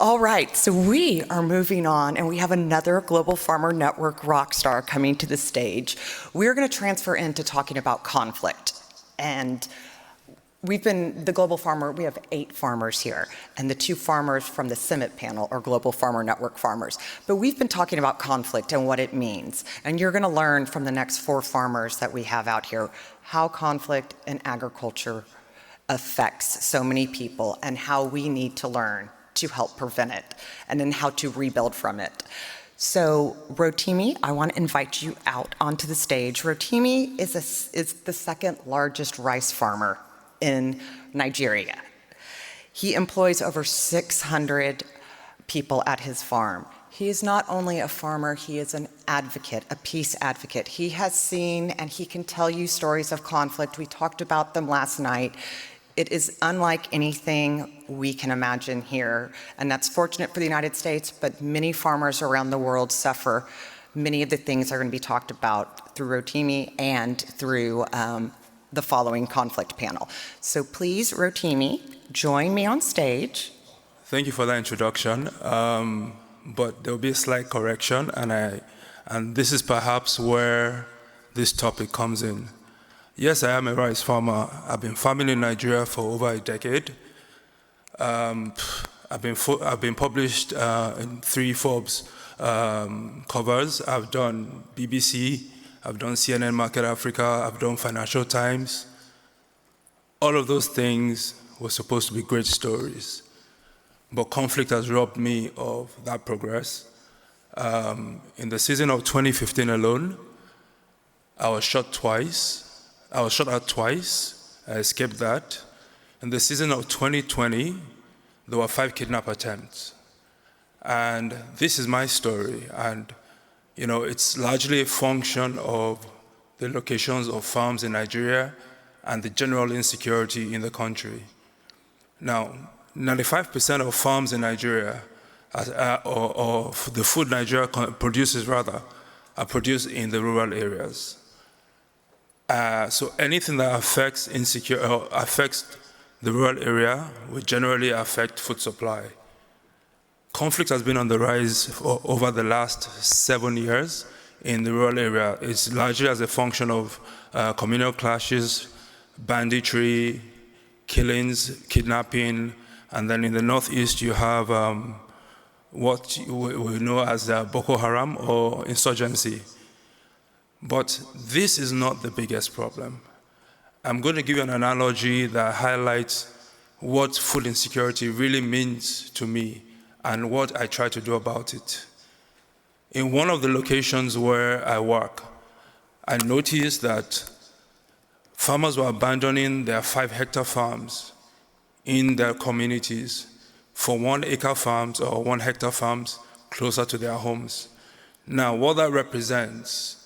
All right, so we are moving on, and we have another Global Farmer Network rock star coming to the stage. We're going to transfer into talking about conflict. And the Global Farmer, we have 8 farmers here, and the 2 farmers from the Summit panel are Global Farmer Network farmers. But we've been talking about conflict and what it means. And you're going to learn from the next 4 farmers that we have out here how conflict in agriculture affects so many people and how we need to learn to help prevent it and then how to rebuild from it. So Rotimi, I want to invite you out onto the stage. Rotimi is the second largest rice farmer in Nigeria. He employs over 600 people at his farm. He is not only a farmer, he is an advocate, a peace advocate. He has seen and he can tell you stories of conflict. We talked about them last night. It is unlike anything we can imagine here, and that's fortunate for the United States, but many farmers around the world suffer. Many of the things are going to be talked about through Rotimi and through the following conflict panel. So please, Rotimi, join me on stage. Thank you for that introduction, but there will be a slight correction, and this is perhaps where this topic comes in. Yes, I am a rice farmer. I've been farming in Nigeria for over a decade. I've been published in 3 Forbes covers. I've done BBC, I've done CNN Market Africa, I've done Financial Times. All of those things were supposed to be great stories, but conflict has robbed me of that progress. In the season of 2015 alone, I was shot at twice. I escaped that. In the season of 2020, there were 5 kidnap attempts. And this is my story. And, you know, it's largely a function of the locations of farms in Nigeria and the general insecurity in the country. Now, 95% of farms in Nigeria, or the food Nigeria produces rather, are produced in the rural areas. So anything that affects the rural area will generally affect food supply. Conflict has been on the rise over the last 7 years in the rural area. It's largely as a function of communal clashes, banditry, killings, kidnapping, and then in the northeast you have what we know as Boko Haram or insurgency. But this is not the biggest problem. I'm going to give you an analogy that highlights what food insecurity really means to me and what I try to do about it. In one of the locations where I work, I noticed that farmers were abandoning their 5-hectare farms in their communities for 1-acre farms or 1-hectare farms closer to their homes. Now, what that represents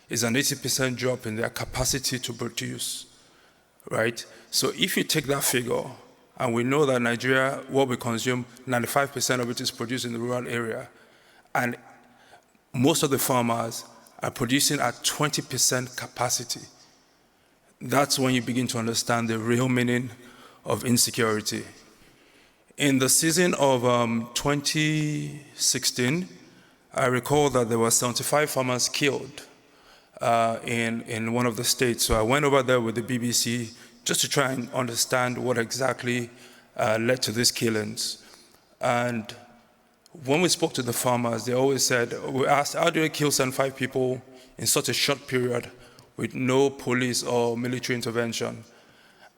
is an 80% drop in their capacity to produce, right? So if you take that figure, and we know that Nigeria, what we consume, 95% of it is produced in the rural area, and most of the farmers are producing at 20% capacity. That's when you begin to understand the real meaning of insecurity. In the season of 2016, I recall that there were 75 farmers killed in one of the states. So I went over there with the BBC just to try and understand what exactly led to these killings. And when we spoke to the farmers, they always said, we asked, how do you kill 75 people in such a short period with no police or military intervention?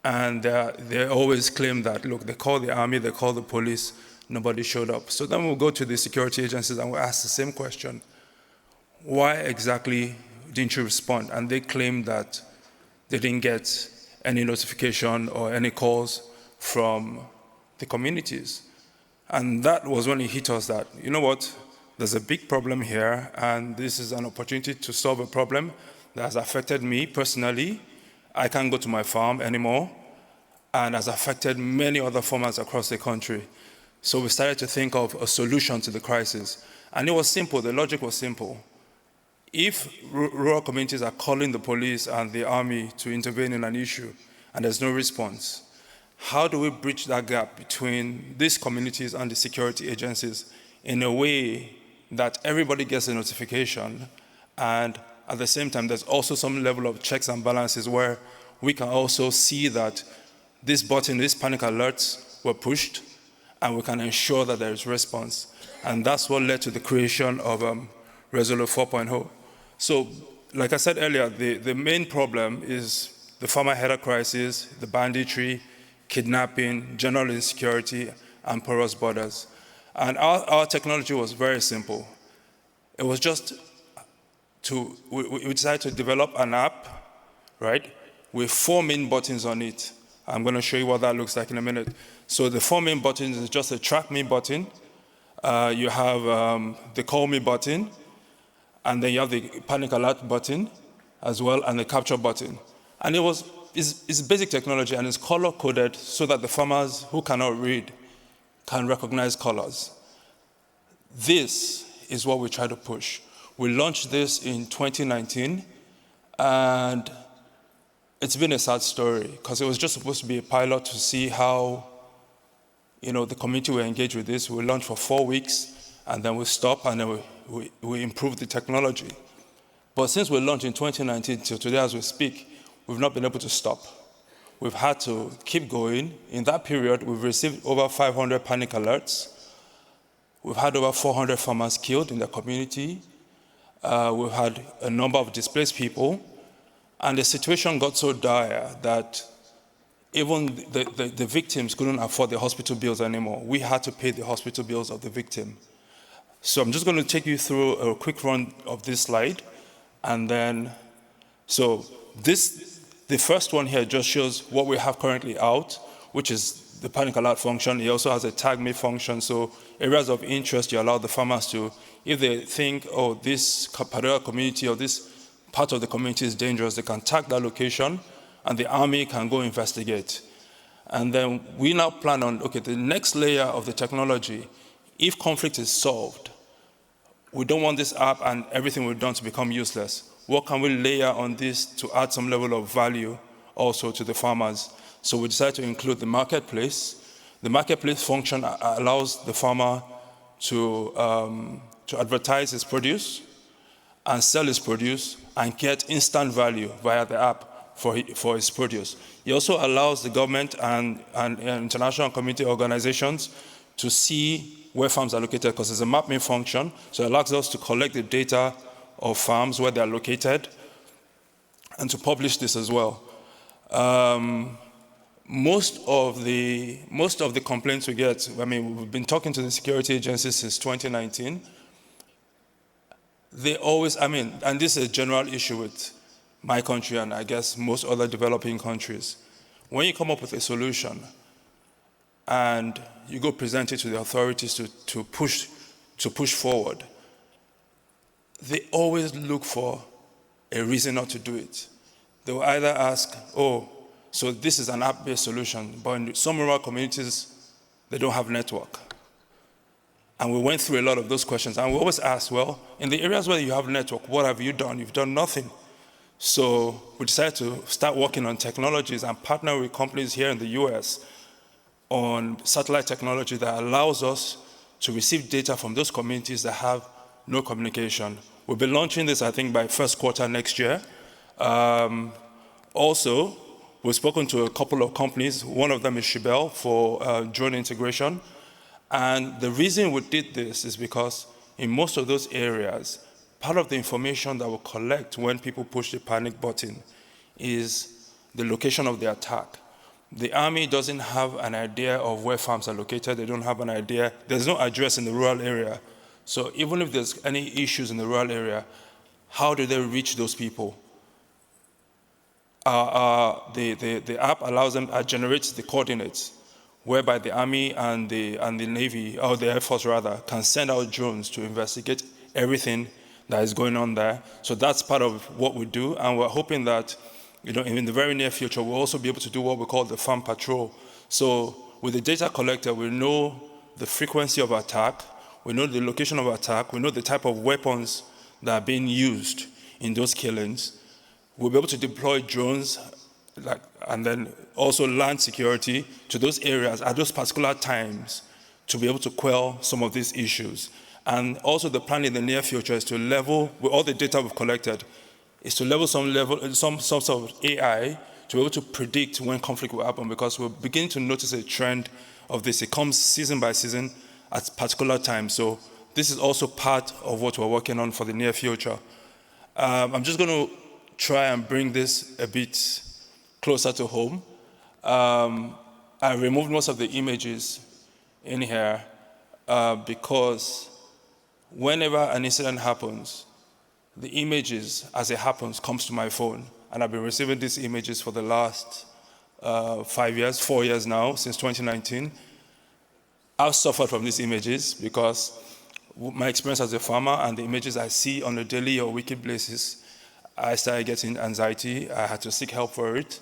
And they always claim that, look, they call the army, they call the police, nobody showed up. So then we'll go to the security agencies and we'll ask the same question. Why exactly didn't you respond? And they claim that they didn't get any notification or any calls from the communities. And that was when it hit us that, you know what, there's a big problem here, and this is an opportunity to solve a problem that has affected me personally. I can't go to my farm anymore, and has affected many other farmers across the country. So we started to think of a solution to the crisis. And it was simple, the logic was simple. If rural communities are calling the police and the army to intervene in an issue and there's no response, how do we bridge that gap between these communities and the security agencies in a way that everybody gets a notification, and at the same time, there's also some level of checks and balances where we can also see that this button, these panic alerts were pushed, and we can ensure that there is response. And that's what led to the creation of Resolute 4.0. So, like I said earlier, the main problem is the farmer header crisis, the banditry, kidnapping, general insecurity, and porous borders. And our technology was very simple. It was just we decided to develop an app, right, with 4 main buttons on it. I'm going to show you what that looks like in a minute. So the 4 main buttons is just a track me button. You have the call me button, and then you have the panic alert button as well, and the capture button. And it's basic technology, and it's color coded so that the farmers who cannot read can recognize colors. This is what we try to push. We launched this in 2019, and it's been a sad story because it was just supposed to be a pilot to see how, the community will engage with this. We launched for 4 weeks, and then we stopped, and then we improved the technology. But since we launched in 2019 till today as we speak, we've not been able to stop. We've had to keep going. In that period, we've received over 500 panic alerts. We've had over 400 farmers killed in the community. We've had a number of displaced people. And the situation got so dire that even the victims couldn't afford the hospital bills anymore. We had to pay the hospital bills of the victim. So I'm just going to take you through a quick run of this slide. And then, the first one here just shows what we have currently out, which is the panic alert function. It also has a tag me function. So areas of interest, you allow the farmers to, if they think, this particular community or this part of the community is dangerous, they can tag that location, and the army can go investigate. And then we now plan on, the next layer of the technology, if conflict is solved, we don't want this app and everything we've done to become useless. What can we layer on this to add some level of value also to the farmers? So we decided to include the marketplace. The marketplace function allows the farmer to advertise his produce and sell his produce and get instant value via the app for his produce. It also allows the government and international community organizations to see where farms are located, because it's a mapping function, so it allows us to collect the data of farms, where they are located, and to publish this as well. Most of the complaints we get, we've been talking to the security agencies since 2019. They always, and this is a general issue with my country and I guess most other developing countries. When you come up with a solution and you go present it to the authorities to push forward, they always look for a reason not to do it. They will either ask, so this is an app-based solution, but in some rural communities, they don't have network. And we went through a lot of those questions, and we always ask, in the areas where you have network, what have you done? You've done nothing. So we decided to start working on technologies and partner with companies here in the US on satellite technology that allows us to receive data from those communities that have no communication. We'll be launching this, I think, by first quarter next year. Also, we've spoken to a couple of companies. One of them is Shibel for drone integration. And the reason we did this is because in most of those areas, part of the information that we'll collect when people push the panic button is the location of the attack. The army doesn't have an idea of where farms are located. They don't have an idea. There's no address in the rural area. So even if there's any issues in the rural area, how do they reach those people? The app allows them, generates the coordinates, whereby the Army and the Navy, or the Air Force rather, can send out drones to investigate everything that is going on there. So that's part of what we do, and we're hoping that in the very near future, we'll also be able to do what we call the farm patrol. So with the data collector, we know the frequency of attack, we know the location of attack, we know the type of weapons that are being used in those killings. We'll be able to deploy drones and then also land security to those areas at those particular times to be able to quell some of these issues. And also the plan in the near future is to level, with all the data we've collected, is to level some sort of AI to be able to predict when conflict will happen, because we're beginning to notice a trend of this. It comes season by season at particular times. So this is also part of what we're working on for the near future. I'm just going to try and bring this a bit closer to home. I removed most of the images in here because whenever an incident happens, the images as it happens comes to my phone. And I've been receiving these images for the last 4 years now, since 2019. I've suffered from these images because my experience as a farmer and the images I see on a daily or weekly basis, I started getting anxiety. I had to seek help for it.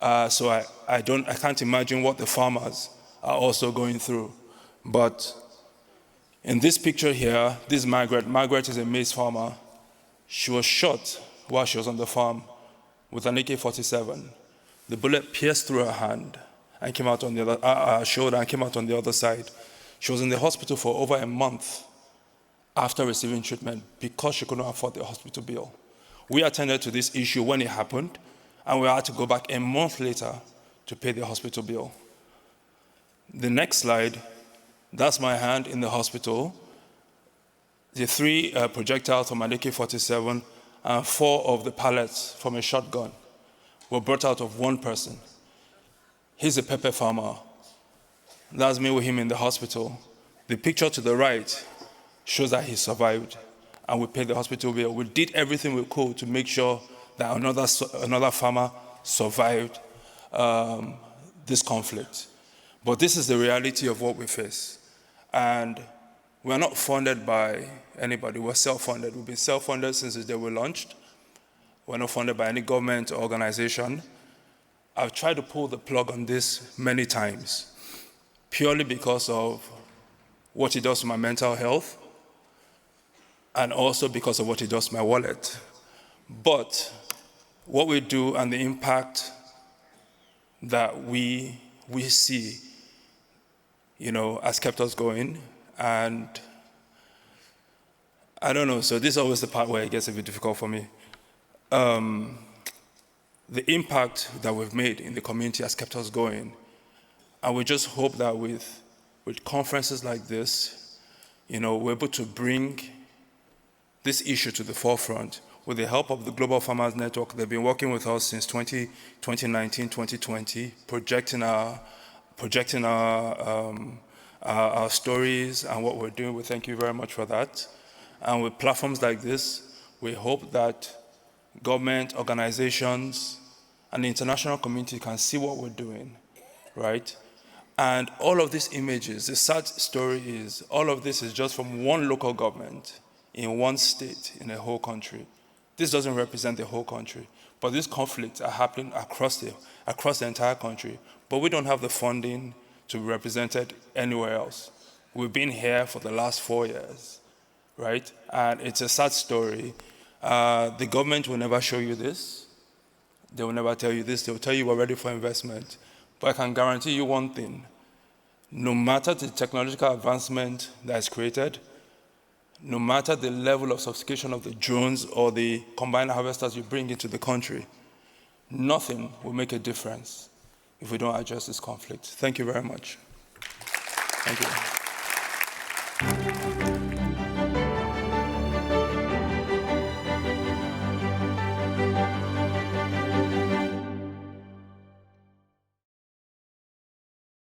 So I can't imagine what the farmers are also going through. But in this picture here, this is Margaret. Margaret is a maize farmer. She was shot while she was on the farm with an AK-47. The bullet pierced through her hand and came out on the other shoulder and came out on the other side. She was in the hospital for over a month after receiving treatment because she couldn't afford the hospital bill. We attended to this issue when it happened, and we had to go back a month later to pay the hospital bill. The next slide, that's my hand in the hospital. The 3 projectiles from an AK-47 and 4 of the pellets from a shotgun were brought out of one person. He's a pepper farmer. That's me with him in the hospital. The picture to the right shows that he survived, and we paid the hospital bill. We did everything we could to make sure that another farmer survived this conflict. But this is the reality of what we face. And we're not funded by anybody. We're self-funded. We've been self-funded since the day we launched. We're not funded by any government or organization. I've tried to pull the plug on this many times, purely because of what it does to my mental health, and also because of what it does to my wallet. But what we do and the impact that we see, has kept us going. And I don't know, so this is always the part where it gets a bit difficult for me. The impact that we've made in the community has kept us going. And we just hope that with conferences like this, we're able to bring this issue to the forefront. With the help of the Global Farmers Network, they've been working with us since 2019, 2020, projecting our stories and what we're doing. We thank you very much for that. And with platforms like this, we hope that government, organizations, and the international community can see what we're doing, right? And all of these images, the sad story is, all of this is just from one local government in one state in a whole country. This doesn't represent the whole country, but these conflicts are happening across the entire country. But we don't have the funding to be represented anywhere else. We've been here for the last 4 years, right? And it's a sad story. The government will never show you this. They will never tell you this. They will tell you we're ready for investment. But I can guarantee you one thing. No matter the technological advancement that is created, no matter the level of sophistication of the drones or the combined harvesters you bring into the country, nothing will make a difference if we don't address this conflict. Thank you very much. Thank you.